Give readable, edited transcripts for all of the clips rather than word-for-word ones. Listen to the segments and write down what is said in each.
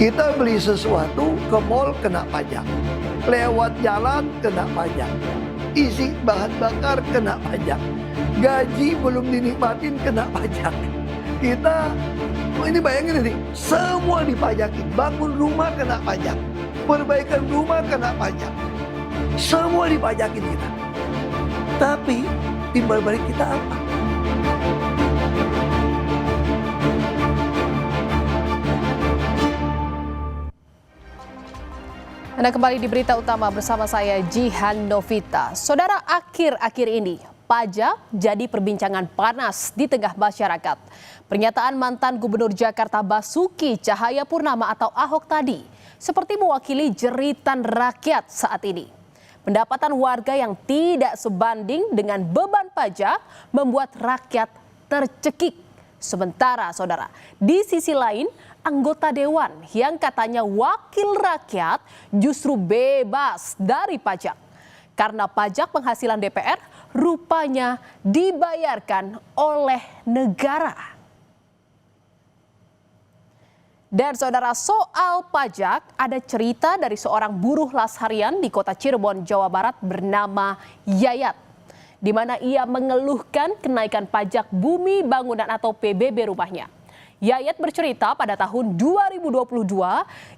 Kita beli sesuatu ke mall kena pajak, lewat jalan kena pajak, isi bahan bakar kena pajak, gaji belum dinikmatin kena pajak. Kita, ini bayangin ini, semua dipajakin. Bangun rumah kena pajak, perbaikan rumah kena pajak, semua dipajakin kita. Tapi timbal balik kita apa? Anda kembali di berita utama bersama saya Jihan Novita. Saudara, akhir-akhir ini pajak jadi perbincangan panas di tengah masyarakat. Pernyataan mantan Gubernur Jakarta Basuki Cahayapurnama atau Ahok tadi seperti mewakili jeritan rakyat saat ini. Pendapatan warga yang tidak sebanding dengan beban pajak membuat rakyat tercekik. Sementara saudara, di sisi lain anggota dewan yang katanya wakil rakyat justru bebas dari pajak. Karena pajak penghasilan DPR rupanya dibayarkan oleh negara. Dan saudara, soal pajak ada cerita dari seorang buruh las harian di kota Cirebon, Jawa Barat bernama Yayat, di mana ia mengeluhkan kenaikan pajak bumi bangunan atau PBB rumahnya. Yayat bercerita pada tahun 2022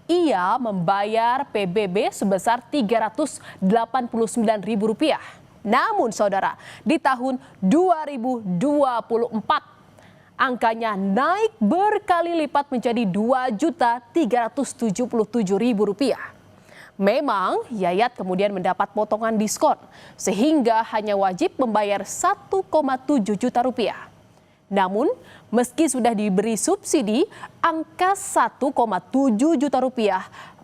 ia membayar PBB sebesar Rp389.000. Namun saudara, di tahun 2024 angkanya naik berkali lipat menjadi Rp2.377.000. Memang Yayat kemudian mendapat potongan diskon sehingga hanya wajib membayar Rp1,7 juta. Namun, meski sudah diberi subsidi, angka Rp1,7 juta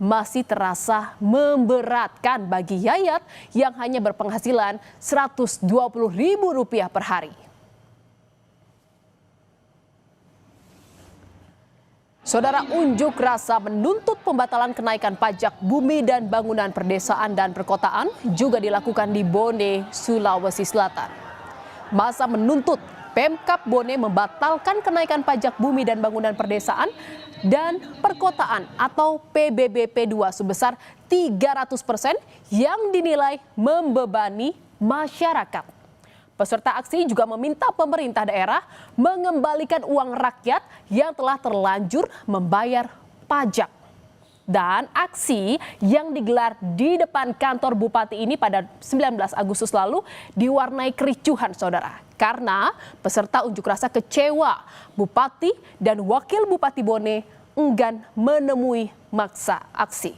masih terasa memberatkan bagi Yayat yang hanya berpenghasilan Rp120.000 per hari. Saudara, unjuk rasa menuntut pembatalan kenaikan pajak bumi dan bangunan perdesaan dan perkotaan juga dilakukan di Bone, Sulawesi Selatan. Masa menuntut Pemkab Bone membatalkan kenaikan pajak bumi dan bangunan perdesaan dan perkotaan atau PBBP 2 sebesar 300% yang dinilai membebani masyarakat. Peserta aksi juga meminta pemerintah daerah mengembalikan uang rakyat yang telah terlanjur membayar pajak. Dan aksi yang digelar di depan kantor bupati ini pada 19 Agustus lalu diwarnai kericuhan saudara. Karena peserta unjuk rasa kecewa bupati dan wakil bupati Bone enggan menemui massa aksi.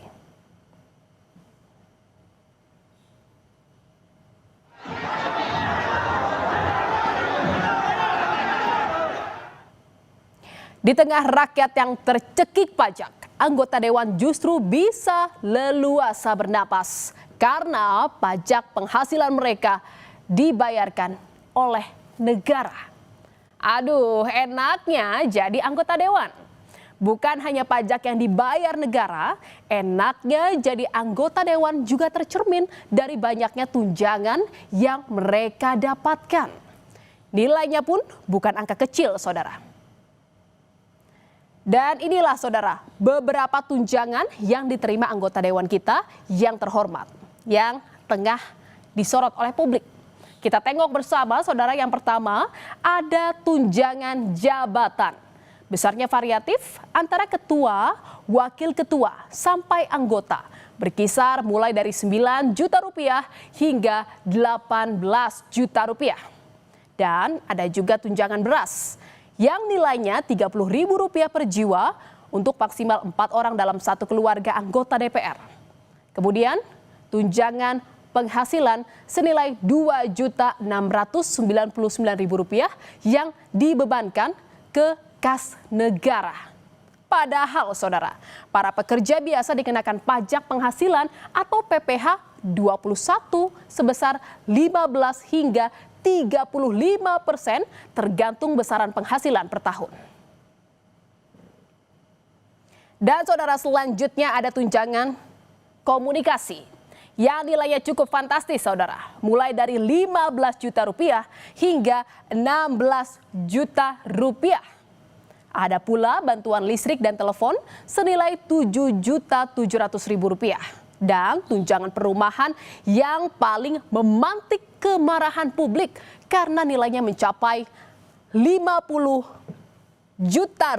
Di tengah rakyat yang tercekik pajak, anggota dewan justru bisa leluasa bernapas karena pajak penghasilan mereka dibayarkan oleh negara. Aduh, enaknya jadi anggota dewan. Bukan hanya pajak yang dibayar negara, enaknya jadi anggota dewan juga tercermin dari banyaknya tunjangan yang mereka dapatkan. Nilainya pun bukan angka kecil, saudara. Dan inilah saudara, beberapa tunjangan yang diterima anggota dewan kita yang terhormat, yang tengah disorot oleh publik. Kita tengok bersama saudara, yang pertama ada tunjangan jabatan. Besarnya variatif antara ketua, wakil ketua, sampai anggota. Berkisar mulai dari Rp9 juta hingga Rp18 juta. Dan ada juga tunjangan beras yang nilainya Rp30.000 per jiwa untuk maksimal 4 orang dalam satu keluarga anggota DPR. Kemudian tunjangan penghasilan senilai Rp2.699.000 yang dibebankan ke kas negara. Padahal saudara, para pekerja biasa dikenakan pajak penghasilan atau PPh 21 sebesar 15 hingga 35% tergantung besaran penghasilan per tahun. Dan saudara, selanjutnya ada tunjangan komunikasi yang nilainya cukup fantastis saudara. Mulai dari Rp15 juta hingga Rp16 juta. Ada pula bantuan listrik dan telepon senilai Rp7.700.000 dan tunjangan perumahan yang paling memantik kemarahan publik karena nilainya mencapai Rp50 juta.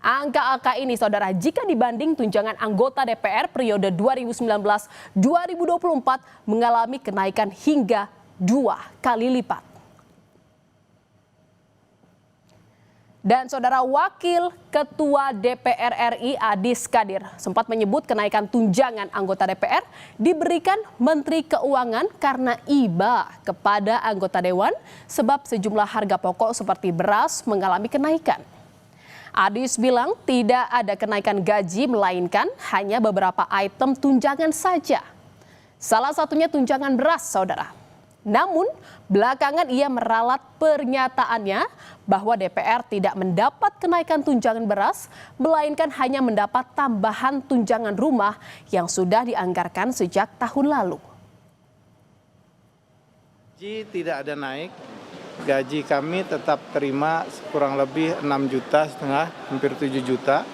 Angka-angka ini, saudara, jika dibanding tunjangan anggota DPR periode 2019-2024 mengalami kenaikan hingga 2 kali lipat. Dan saudara, Wakil Ketua DPR RI Adis Kadir sempat menyebut kenaikan tunjangan anggota DPR diberikan Menteri Keuangan karena iba kepada anggota Dewan sebab sejumlah harga pokok seperti beras mengalami kenaikan. Adis bilang tidak ada kenaikan gaji melainkan hanya beberapa item tunjangan saja. Salah satunya tunjangan beras, saudara. Namun belakangan ia meralat pernyataannya bahwa DPR tidak mendapat kenaikan tunjangan beras, melainkan hanya mendapat tambahan tunjangan rumah yang sudah dianggarkan sejak tahun lalu. Gaji tidak ada naik, gaji kami tetap terima kurang lebih 6,5 juta, hampir 7 juta.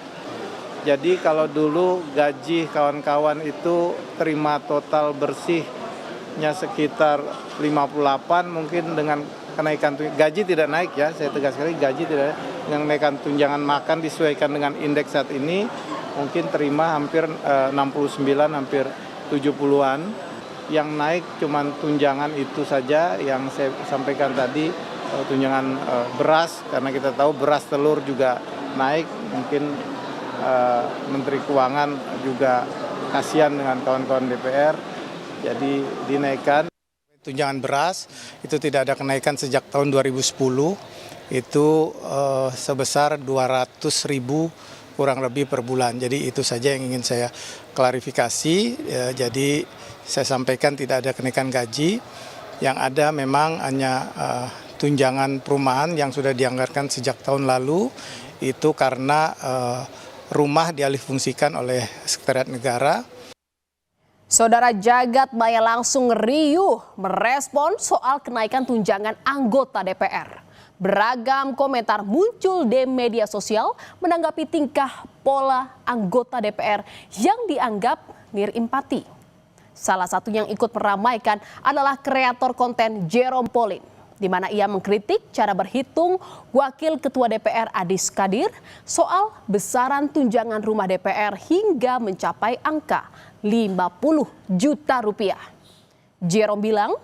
Jadi kalau dulu gaji kawan-kawan itu terima total bersihnya sekitar 58, mungkin dengan kenaikan gaji tidak naik ya, saya tegas sekali gaji tidak naik, dengan kenaikan tunjangan makan disesuaikan dengan indeks saat ini mungkin terima hampir 69, hampir 70-an. Yang naik cuman tunjangan itu saja yang saya sampaikan tadi, tunjangan beras, karena kita tahu beras telur juga naik, mungkin Menteri Keuangan juga kasihan dengan kawan-kawan DPR, jadi dinaikkan. Tunjangan beras itu tidak ada kenaikan sejak tahun 2010, itu sebesar 200.000 kurang lebih per bulan. Jadi itu saja yang ingin saya klarifikasi. Jadi saya sampaikan tidak ada kenaikan gaji, yang ada memang hanya tunjangan perumahan yang sudah dianggarkan sejak tahun lalu, itu karena rumah dialihfungsikan oleh Sekretariat Negara. Saudara, jagat maya langsung riuh merespon soal kenaikan tunjangan anggota DPR. Beragam komentar muncul di media sosial menanggapi tingkah pola anggota DPR yang dianggap nirempati. Salah satu yang ikut meramaikan adalah kreator konten Jerome Pauline, di mana ia mengkritik cara berhitung Wakil Ketua DPR Adis Kadir soal besaran tunjangan rumah DPR hingga mencapai angka Rp50 juta. Jerome bilang,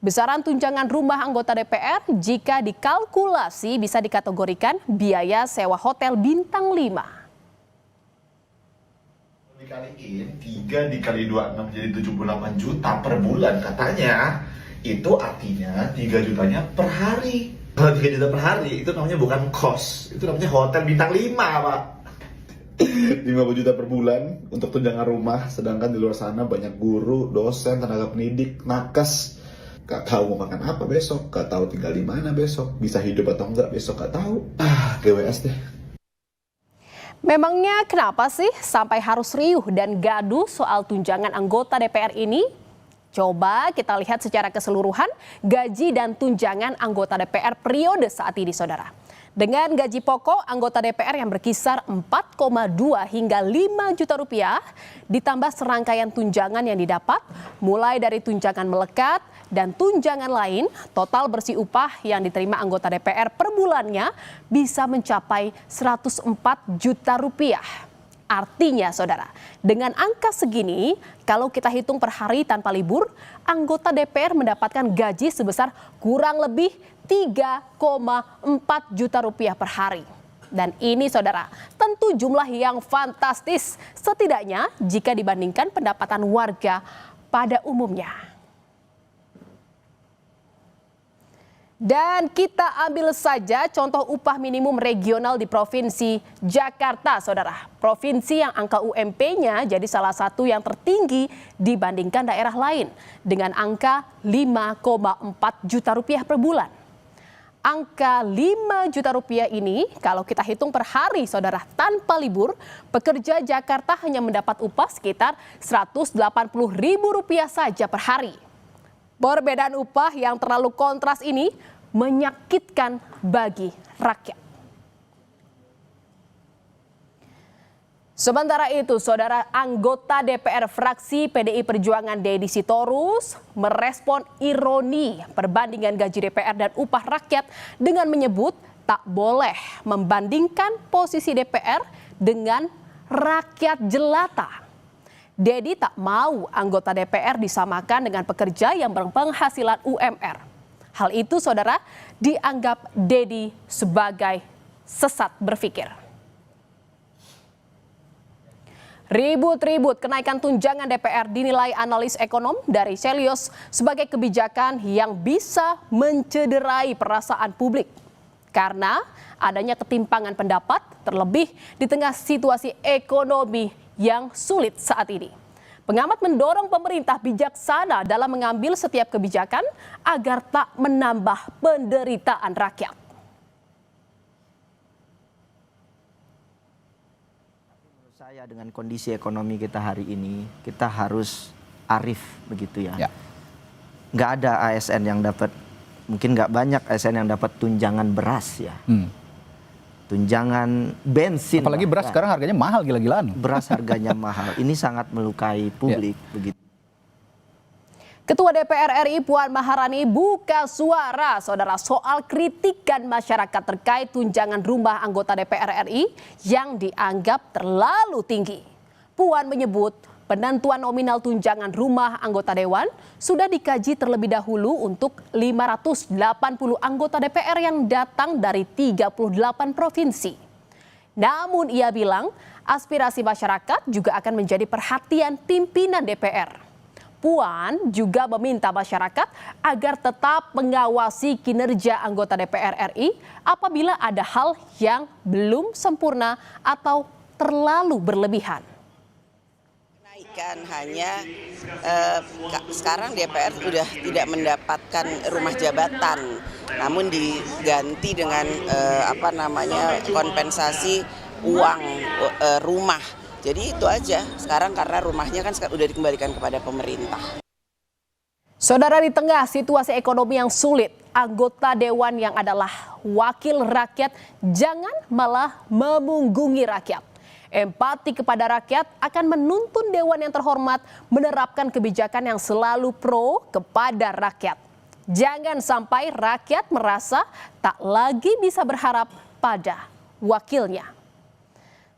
besaran tunjangan rumah anggota DPR jika dikalkulasi bisa dikategorikan biaya sewa hotel bintang 5. Dikaliin 3 dikali 26 jadi 78 juta per bulan katanya. Itu artinya 3 jutanya per hari. Kalau 3 juta per hari itu namanya bukan kos, itu namanya hotel bintang 5, Pak. 50 juta per bulan untuk tunjangan rumah, sedangkan di luar sana banyak guru, dosen, tenaga pendidik, nakes. Gak tahu mau makan apa besok, gak tahu tinggal di mana besok, bisa hidup atau enggak besok gak tahu. GWS deh. Memangnya kenapa sih sampai harus riuh dan gaduh soal tunjangan anggota DPR ini? Coba kita lihat secara keseluruhan gaji dan tunjangan anggota DPR periode saat ini, saudara. Dengan gaji pokok anggota DPR yang berkisar 4,2 hingga 5 juta rupiah, ditambah serangkaian tunjangan yang didapat, mulai dari tunjangan melekat dan tunjangan lain, total bersih upah yang diterima anggota DPR per bulannya bisa mencapai 104 juta rupiah. Artinya, saudara, dengan angka segini, kalau kita hitung per hari tanpa libur, anggota DPR mendapatkan gaji sebesar kurang lebih 3,4 juta rupiah per hari. Dan ini, saudara, tentu jumlah yang fantastis, setidaknya jika dibandingkan pendapatan warga pada umumnya. Dan kita ambil saja contoh upah minimum regional di Provinsi Jakarta, saudara. Provinsi yang angka UMP-nya jadi salah satu yang tertinggi dibandingkan daerah lain dengan angka 5,4 juta rupiah per bulan. Angka 5 juta rupiah ini kalau kita hitung per hari, saudara, tanpa libur, pekerja Jakarta hanya mendapat upah sekitar Rp180.000 saja per hari. Perbedaan upah yang terlalu kontras ini menyakitkan bagi rakyat. Sementara itu, saudara anggota DPR fraksi PDI Perjuangan Deddy Sitorus merespon ironi perbandingan gaji DPR dan upah rakyat dengan menyebut tak boleh membandingkan posisi DPR dengan rakyat jelata. Deddy tak mau anggota DPR disamakan dengan pekerja yang berpenghasilan UMR. Hal itu, saudara, dianggap Deddy sebagai sesat berpikir. Ribut-ribut kenaikan tunjangan DPR dinilai analis ekonom dari Celios sebagai kebijakan yang bisa mencederai perasaan publik. Karena adanya ketimpangan pendapat terlebih di tengah situasi ekonomi yang sulit saat ini. Pengamat mendorong pemerintah bijaksana dalam mengambil setiap kebijakan agar tak menambah penderitaan rakyat. Saya dengan kondisi ekonomi kita hari ini, kita harus arif begitu ya. Nggak ada ASN yang dapat, mungkin nggak banyak ASN yang dapat tunjangan beras ya. Tunjangan bensin. Apalagi beras sekarang harganya mahal gila-gilaan. Beras harganya mahal, ini sangat melukai publik begitu. Ketua DPR RI Puan Maharani buka suara, saudara, soal kritikan masyarakat terkait tunjangan rumah anggota DPR RI yang dianggap terlalu tinggi. Puan menyebut penentuan nominal tunjangan rumah anggota dewan sudah dikaji terlebih dahulu untuk 580 anggota DPR yang datang dari 38 provinsi. Namun ia bilang aspirasi masyarakat juga akan menjadi perhatian pimpinan DPR. Puan juga meminta masyarakat agar tetap mengawasi kinerja anggota DPR RI apabila ada hal yang belum sempurna atau terlalu berlebihan. Kenaikan hanya sekarang DPR sudah tidak mendapatkan rumah jabatan, namun diganti dengan kompensasi uang rumah. Jadi itu aja sekarang karena rumahnya kan sudah dikembalikan kepada pemerintah. Saudara, di tengah situasi ekonomi yang sulit, anggota dewan yang adalah wakil rakyat jangan malah memunggungi rakyat. Empati kepada rakyat akan menuntun dewan yang terhormat menerapkan kebijakan yang selalu pro kepada rakyat. Jangan sampai rakyat merasa tak lagi bisa berharap pada wakilnya.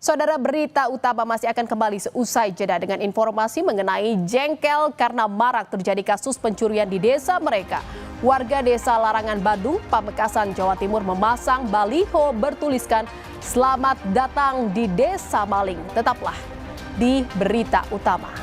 Saudara, berita utama masih akan kembali seusai jeda dengan informasi mengenai jengkel karena marak terjadi kasus pencurian di desa mereka. Warga desa Larangan Badung, Pamekasan, Jawa Timur memasang baliho bertuliskan "Selamat datang di Desa Maling". Tetaplah di berita utama.